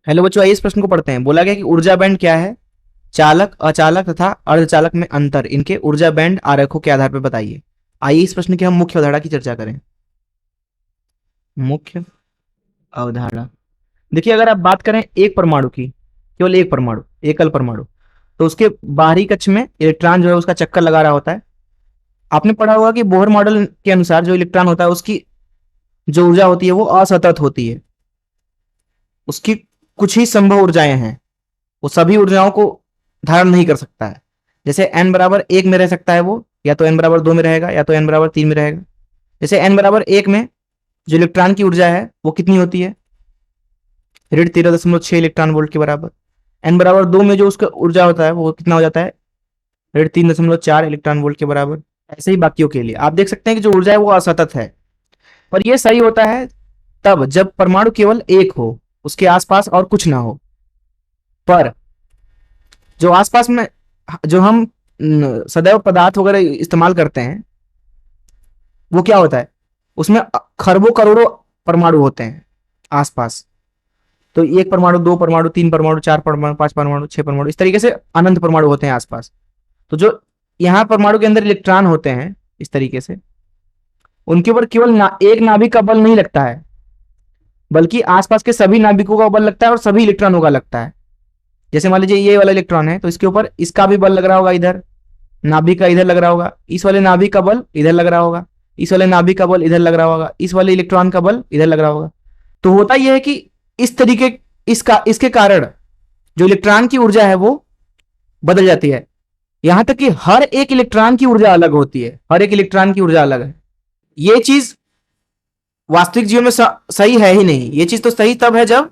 Hello बच्चों, आइए इस प्रश्न को पढ़ते हैं। बोला गया कि ऊर्जा बैंड क्या है, चालक, अचालक तथा अर्धचालक में अंतर, इनके ऊर्जा बैंड आरेखों के आधार पर बताइए। आइए इस प्रश्न की हम मुख्य अवधारणा की चर्चा करें। मुख्य अवधारणा, देखिए अगर आप बात करें एक परमाणु की, केवल एक परमाणु, एकल परमाणु, तो उसके बाहरी कक्ष में इलेक्ट्रॉन जो है उसका चक्कर लगा रहा होता है। आपने पढ़ा होगा कि बोहर मॉडल के अनुसार जो इलेक्ट्रॉन होता है उसकी जो ऊर्जा होती है वो असतत होती है। उसकी कुछ ही संभव ऊर्जाएं हैं, वो सभी ऊर्जाओं को धारण नहीं कर सकता है। जैसे एन बराबर एक में रह सकता है वो, या तो एन बराबर दो में रहेगा, या तो एन बराबर तीन में रहेगा। जैसे एन बराबर एक में जो इलेक्ट्रॉन की ऊर्जा है वो कितनी होती है, ऋण 13.6 इलेक्ट्रॉन वोल्ट के बराबर। एन बराबर दो में जो उसका ऊर्जा होता है वो कितना हो जाता है, ऋण 3.4 इलेक्ट्रॉन वोल्ट के बराबर। ऐसे ही बाकियों के लिए आप देख सकते हैं कि जो ऊर्जा है वो असतत है। पर यह सही होता है तब जब परमाणु केवल एक हो, उसके आसपास और कुछ ना हो। पर जो आसपास में जो हम सदैव पदार्थ वगैरह इस्तेमाल करते हैं वो क्या होता है, उसमें खरबों करोड़ों परमाणु होते हैं आसपास। तो एक परमाणु, दो परमाणु, तीन परमाणु, चार परमाणु, पांच परमाणु, छह परमाणु, इस तरीके से अनंत परमाणु होते हैं आसपास। तो जो यहाँ परमाणु के अंदर इलेक्ट्रॉन होते हैं इस तरीके से, उनके ऊपर केवल एक नाभिक का बल नहीं लगता है, बल्कि आसपास के सभी नाभिकों का बल लगता है और सभी इलेक्ट्रॉनों का लगता है। जैसे मान लीजिए ये वाला इलेक्ट्रॉन है तो इसके ऊपर इसका भी बल लग रहा होगा, इधर नाभिक का इधर लग रहा होगा, इस वाले नाभिक का बल इधर लग रहा होगा, इस वाले नाभिक का बल इधर लग रहा होगा, इस वाले इलेक्ट्रॉन का बल इधर लग रहा होगा। तो होता यह है कि इस तरीके इसके कारण जो इलेक्ट्रॉन की ऊर्जा है वो बदल जाती है। यहां तक कि हर एक इलेक्ट्रॉन की ऊर्जा अलग होती है, हर एक इलेक्ट्रॉन की ऊर्जा अलग है। ये चीज वास्तविक जीवन में सही है ही नहीं। ये चीज तो सही तब है जब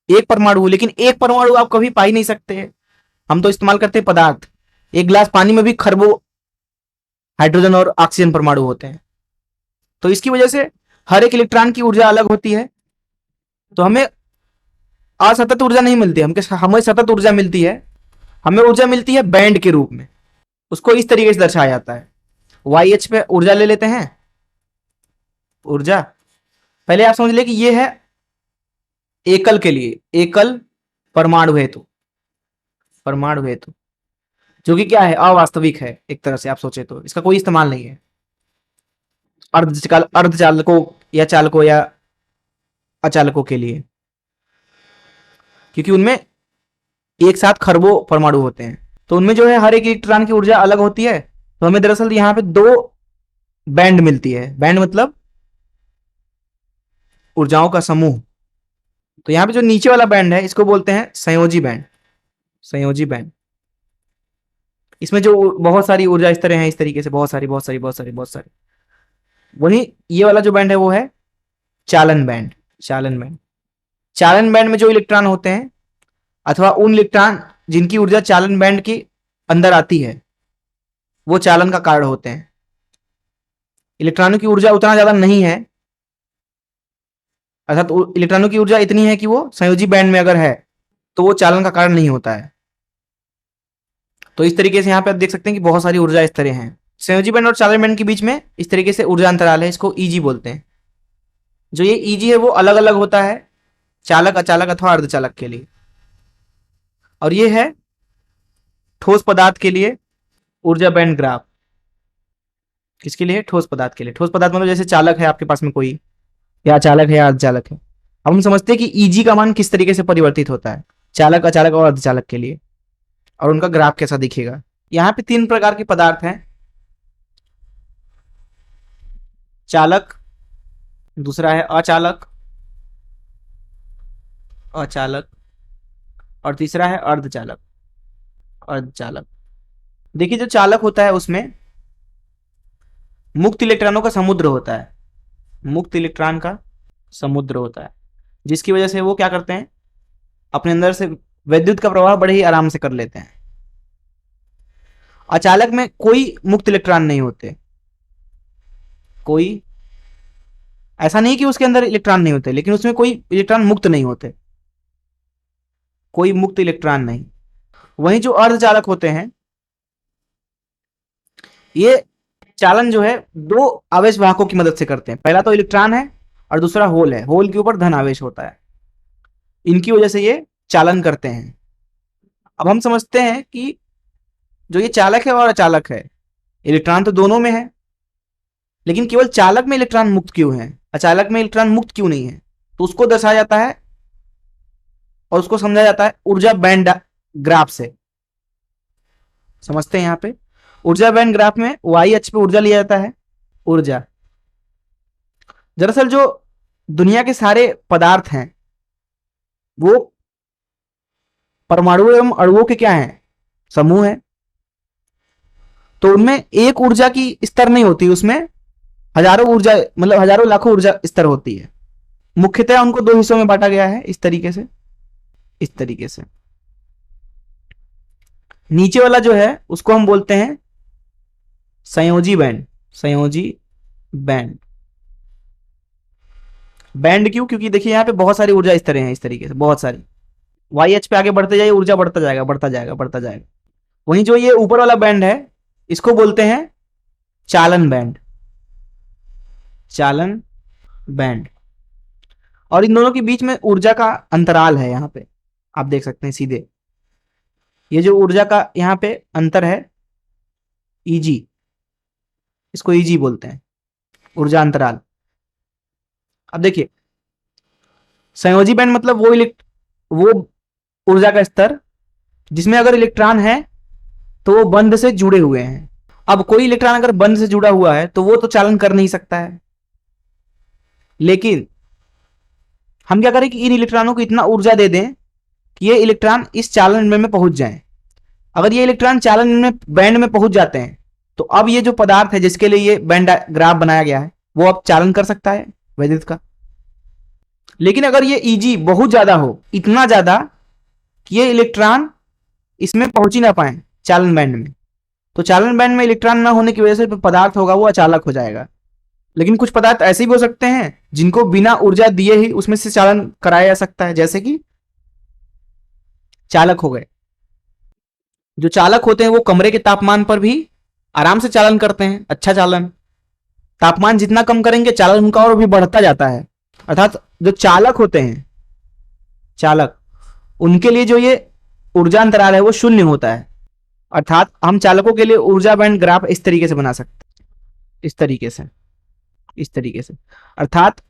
एक परमाणु हो, लेकिन एक परमाणु आप कभी पा ही नहीं सकते। हम तो इस्तेमाल करते हैं पदार्थ। एक गिलास पानी में भी खरबों हाइड्रोजन और ऑक्सीजन परमाणु होते हैं। तो इसकी वजह से हर एक इलेक्ट्रॉन की ऊर्जा अलग होती है। तो हमें असतत ऊर्जा नहीं मिलती, हमें सतत ऊर्जा मिलती है। हमें ऊर्जा मिलती है बैंड के रूप में। उसको इस तरीके से दर्शाया जाता है। YH पे ऊर्जा ले लेते हैं। ऊर्जा पहले आप समझ ले कि ये है एकल के लिए, एकल परमाणु हेतु, परमाणु हेतु, जो कि क्या है, अवास्तविक है एक तरह से आप सोचे तो। इसका कोई इस्तेमाल नहीं है अर्धचालकों या चालकों या अचालकों के लिए, क्योंकि उनमें एक साथ खरबों परमाणु होते हैं। तो उनमें जो है हर एक इलेक्ट्रॉन की ऊर्जा अलग होती है। तो हमें दरअसल यहां पे दो बैंड मिलती है। बैंड मतलब ऊर्जाओं का समूह। तो यहां पे जो नीचे वाला बैंड है इसको बोलते हैं संयोजी बैंड। संयोजी बैंड, इसमें जो बहुत सारी ऊर्जा इस तरह है, इस तरीके से बहुत सारी बहुत सारी बहुत सारी बहुत सारी। वही ये वाला जो बैंड है वो है चालन बैंड। चालन बैंड, चालन बैंड में जो इलेक्ट्रॉन होते हैं अथवा उन इलेक्ट्रॉन जिनकी ऊर्जा चालन बैंड के अंदर आती है वो चालन का कारण होते हैं। इलेक्ट्रॉनों की ऊर्जा उतना ज्यादा नहीं है, अर्थात इलेक्ट्रॉनों की ऊर्जा इतनी है कि वो संयोजी बैंड में अगर है तो वो चालन का कारण नहीं होता है। तो इस तरीके से यहां पे आप देख सकते हैं कि बहुत सारी ऊर्जा इस तरह है। संयोजी बैंड और चालन बैंड के बीच में इस तरीके से ऊर्जा अंतराल है, इसको ईजी बोलते हैं। जो ये ईजी है वो अलग अलग होता है चालक, अचालक अथवा अर्धचालक के लिए। और ये है ठोस पदार्थ के लिए ऊर्जा बैंड ग्राफ। किसके लिए, ठोस पदार्थ के लिए। ठोस पदार्थ मतलब जैसे चालक है आपके पास में कोई, या अचालक है या अर्धचालक है। अब हम समझते हैं कि ईजी का मान किस तरीके से परिवर्तित होता है चालक, अचालक और अर्धचालक के लिए, और उनका ग्राफ कैसा दिखेगा। यहां पे तीन प्रकार के पदार्थ हैं, चालक, दूसरा है अचालक, अचालक, और तीसरा है अर्धचालक, अर्धचालक। देखिए जो चालक होता है उसमें मुक्त इलेक्ट्रॉनों का समुद्र होता है, मुक्त इलेक्ट्रॉन का समुद्र होता है, जिसकी वजह से वो क्या करते हैं, अपने अंदर से विद्युत का प्रवाह बड़े ही आराम से कर लेते हैं। अचालक में कोई मुक्त इलेक्ट्रॉन नहीं होते, कोई, ऐसा नहीं कि उसके अंदर इलेक्ट्रॉन नहीं होते, लेकिन उसमें कोई इलेक्ट्रॉन मुक्त नहीं होते, कोई मुक्त इलेक्ट्रॉन नहीं। वहीं जो अर्धचालक होते हैं, ये चालन जो है दो आवेश वाहकों की मदद से करते हैं। पहला तो इलेक्ट्रॉन है और दूसरा होल है, होल के ऊपर धन आवेश होता है। इनकी वजह से ये चालन करते हैं। अब हम समझते हैं कि जो ये चालक है और अचालक है, इलेक्ट्रॉन तो दोनों में है, लेकिन केवल चालक में इलेक्ट्रॉन मुक्त क्यों है, अचालक में इलेक्ट्रॉन मुक्त क्यों नहीं है? तो उसको दर्शाया जाता है और उसको समझा जाता है ऊर्जा बैंड ग्राफ से। समझते हैं यहाँ पे ऊर्जा बैंड ग्राफ में वाई अक्ष पे ऊर्जा लिया जाता है। ऊर्जा दरअसल जो दुनिया के सारे पदार्थ हैं वो परमाणु एवं अणुओं के क्या हैं, समूह है। तो उनमें एक ऊर्जा की स्तर नहीं होती, उसमें हजारों ऊर्जा मतलब हजारों लाखों ऊर्जा स्तर होती है। मुख्यतः उनको दो हिस्सों में बांटा गया है, इस तरीके से, इस तरीके से। नीचे वाला जो है उसको हम बोलते हैं संयोजी बैंड। संयोजी बैंड। बैंड क्यों? क्योंकि देखिए यहाँ पे बहुत सारी ऊर्जा स्तर हैं, इस तरीके से बहुत सारी। वाई एच पे आगे बढ़ते जाइए, ऊर्जा बढ़ता जाएगा बढ़ता जाएगा बढ़ता जाएगा। वहीं जो ये ऊपर वाला बैंड है इसको बोलते हैं चालन बैंड। चालन बैंड। और इन दोनों के बीच में ऊर्जा का अंतराल है, यहाँ पे आप देख सकते हैं सीधे। ये जो ऊर्जा का यहाँ पे अंतर है ईजी, इसको ईजी बोलते हैं, ऊर्जा अंतराल। अब देखिए संयोजी बैंड मतलब वो ऊर्जा का स्तर जिसमें अगर इलेक्ट्रॉन है तो वो बंध से जुड़े हुए हैं। अब कोई इलेक्ट्रॉन अगर बंध से जुड़ा हुआ है तो वो तो चालन कर नहीं सकता है, लेकिन हम क्या करें कि इन इलेक्ट्रॉनों को इतना ऊर्जा दे दें कि ये इलेक्ट्रॉन इस चालन में पहुंच जाएं। अगर ये इलेक्ट्रॉन चालन में बैंड में पहुंच जाते हैं तो अब ये जो पदार्थ है जिसके लिए ये बैंड ग्राफ बनाया गया है वो अब चालन कर सकता है वैद्युत का। लेकिन अगर ये ईजी बहुत ज्यादा हो, इतना ज्यादा कि ये इलेक्ट्रॉन इसमें पहुंच ही ना पाए चालन बैंड में, तो चालन बैंड में इलेक्ट्रॉन ना होने की वजह से पदार्थ होगा वो अचालक हो जाएगा। लेकिन कुछ पदार्थ ऐसे भी हो सकते हैं जिनको बिना ऊर्जा दिए ही उसमें से चालन कराया जा सकता है, जैसे कि चालक हो गए। जो चालक होते हैं वो कमरे के तापमान पर भी आराम से चालन करते हैं, अच्छा चालन। तापमान जितना कम करेंगे चालन उनका और भी बढ़ता जाता है। अर्थात जो चालक होते हैं, चालक, उनके लिए जो ये ऊर्जा अंतराल है वो शून्य होता है। अर्थात हम चालकों के लिए ऊर्जा बैंड ग्राफ इस तरीके से बना सकते हैं, इस तरीके से, इस तरीके से। अर्थात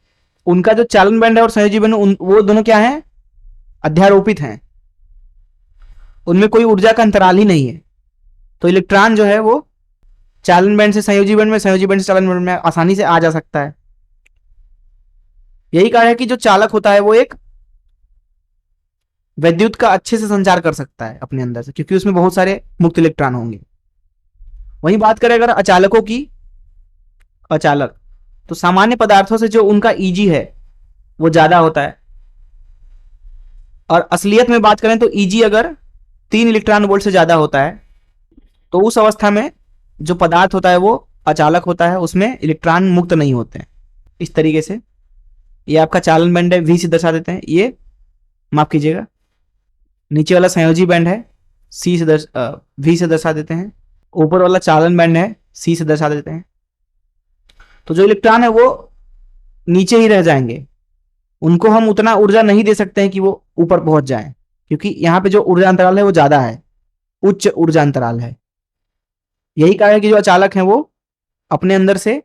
उनका जो चालन बैंड है और संयोजी बैंड वो दोनों क्या है, अध्यारोपित हैं, उनमें कोई ऊर्जा का अंतराल ही नहीं है। तो इलेक्ट्रॉन जो है वो चालन बैंड से संयोजी बैंड में, संयोजी बैंड से चालन बैंड में आसानी से आ जा सकता है। यही कारण है कि जो चालक होता है वो एक विद्युत का अच्छे से संचार कर सकता है अपने अंदर से, क्योंकि उसमें बहुत सारे मुक्त इलेक्ट्रॉन होंगे। वहीं बात करें अगर अचालकों की, अचालक तो सामान्य पदार्थों से जो उनका ईजी है वो ज्यादा होता है। और असलियत में बात करें तो ईजी अगर 3 इलेक्ट्रॉन वोल्ट से ज्यादा होता है तो उस अवस्था में जो पदार्थ होता है वो अचालक होता है, उसमें इलेक्ट्रॉन मुक्त नहीं होते हैं। इस तरीके से ये आपका चालन बैंड है, वी से दर्शा देते हैं। ये माफ कीजिएगा, नीचे वाला संयोजी बैंड है, सी से वी से दर्शा देते हैं। ऊपर वाला चालन बैंड है, सी से दर्शा देते हैं। तो जो इलेक्ट्रॉन है वो नीचे ही रह जाएंगे, उनको हम उतना ऊर्जा नहीं दे सकते हैं कि वो ऊपर पहुंच जाएं, क्योंकि यहाँ पे जो ऊर्जा अंतराल है वो ज्यादा है, उच्च ऊर्जा अंतराल है। यही कारण है कि जो अचालक हैं वो अपने अंदर से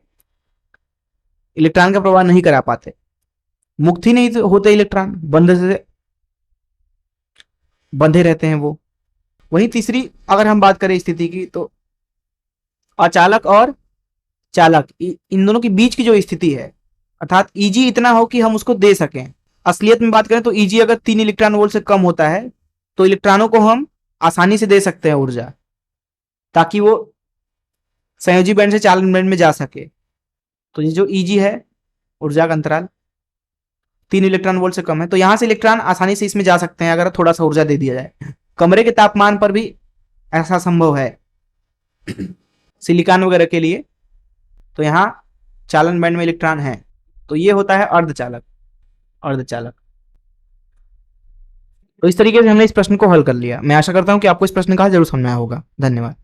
इलेक्ट्रॉन का प्रवाह नहीं करा पाते, मुक्त ही नहीं होते इलेक्ट्रॉन, बंधे रहते हैं वो। वहीं तीसरी अगर हम बात करें स्थिति की तो अचालक और चालक इन दोनों के बीच की जो स्थिति है, अर्थात ईजी इतना हो कि हम उसको दे सकें। असलियत में बात करें तो ईजी अगर 3 इलेक्ट्रॉन वोल्ट से कम होता है तो इलेक्ट्रॉनों को हम आसानी से दे सकते हैं ऊर्जा, ताकि वो संयोजी बैंड से चालन बैंड में जा सके। तो ये जो ईजी है ऊर्जा का अंतराल 3 इलेक्ट्रॉन वोल्ट से कम है, तो यहां से इलेक्ट्रॉन आसानी से इसमें जा सकते हैं अगर थोड़ा सा ऊर्जा दे दिया जाए। कमरे के तापमान पर भी ऐसा संभव है सिलिकॉन वगैरह के लिए। तो यहाँ चालन बैंड में इलेक्ट्रॉन है, तो ये होता है अर्धचालक। अर्धचालक। तो इस तरीके से हमने इस प्रश्न को हल कर लिया। मैं आशा करता हूं कि आपको इस प्रश्न का जरूर समझ में आया होगा। धन्यवाद।